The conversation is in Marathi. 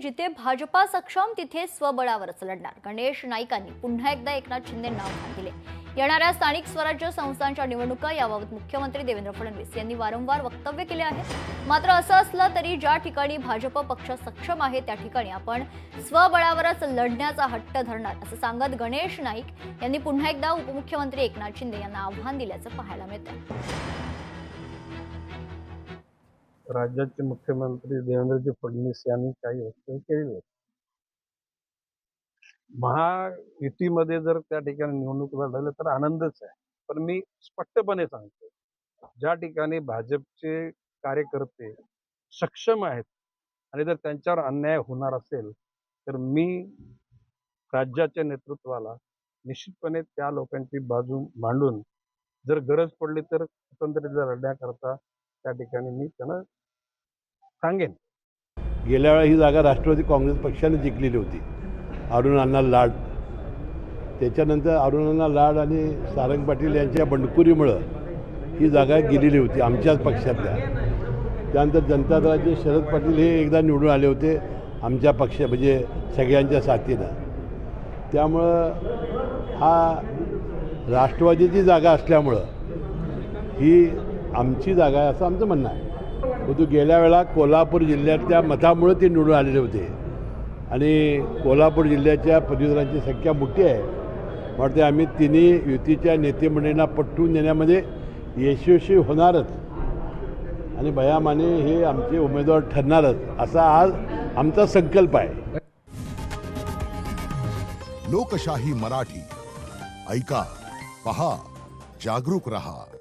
जिथे भाजपा सक्षम तिथे स्वबळावरच लढणार. गणेश नाईकांनी पुन्हा एकदा एकनाथ शिंदेंना आव्हान दिले. येणाऱ्या स्थानिक स्वराज्य संस्थांच्या निवडणुका याबाबत मुख्यमंत्री देवेंद्र फडणवीस यांनी वारंवार वक्तव्य केले आहे. मात्र असं असलं तरी ज्या ठिकाणी भाजप पक्ष सक्षम आहे त्या ठिकाणी आपण स्वबळावरच लढण्याचा हट्ट धरणार असं सांगत गणेश नाईक यांनी पुन्हा एकदा उपमुख्यमंत्री एकनाथ शिंदे यांना आव्हान दिल्याचं पाहायला मिळतं. राज्याचे मुख्यमंत्री देवेंद्रजी फडणवीस यांनी काही वक्तव्य केलेली आहेत. महायुतीमध्ये जर त्या ठिकाणी निवडणूक लढवलं तर आनंदच आहे. पण मी स्पष्टपणे सांगतो, ज्या ठिकाणी भाजपचे कार्यकर्ते सक्षम आहेत आणि जर त्यांच्यावर अन्याय होणार असेल तर मी राज्याच्या नेतृत्वाला निश्चितपणे त्या लोकांची बाजू मांडून जर गरज पडली तर स्वतंत्र लढण्याकरता त्या ठिकाणी मी त्यांना सांगेन. गेल्या वेळा ही जागा राष्ट्रवादी काँग्रेस पक्षाने जिंकलेली होती, अरुण अण्णा लाड. त्याच्यानंतर अरुण अण्णा लाड आणि सारंग पाटील यांच्या बंडखोरीमुळं ही जागा गेलेली होती आमच्याच पक्षातल्या. त्यानंतर जनता दलाचे शरद पाटील हे एकदा निवडून आले होते आमच्या पक्ष म्हणजे सगळ्यांच्या साथीनं. त्यामुळं हा राष्ट्रवादीची जागा असल्यामुळं ही आमची जागा आहे असं आमचं म्हणणं आहे. परंतु गेल्या वेळा कोल्हापूर जिल्ह्यातल्या मतामुळे ते निवडून आलेले होते आणि कोल्हापूर जिल्ह्याच्या पदवीधरांची संख्या मोठी आहे. वाटते आम्ही तिन्ही युतीच्या नेतेमंडळींना पटवून देण्यामध्ये यशस्वी होणारच आणि भयामाने हे आमचे उमेदवार ठरणारच असा आज आमचा संकल्प आहे. लोकशाही मराठी ऐका, पहा, जागरूक रहा.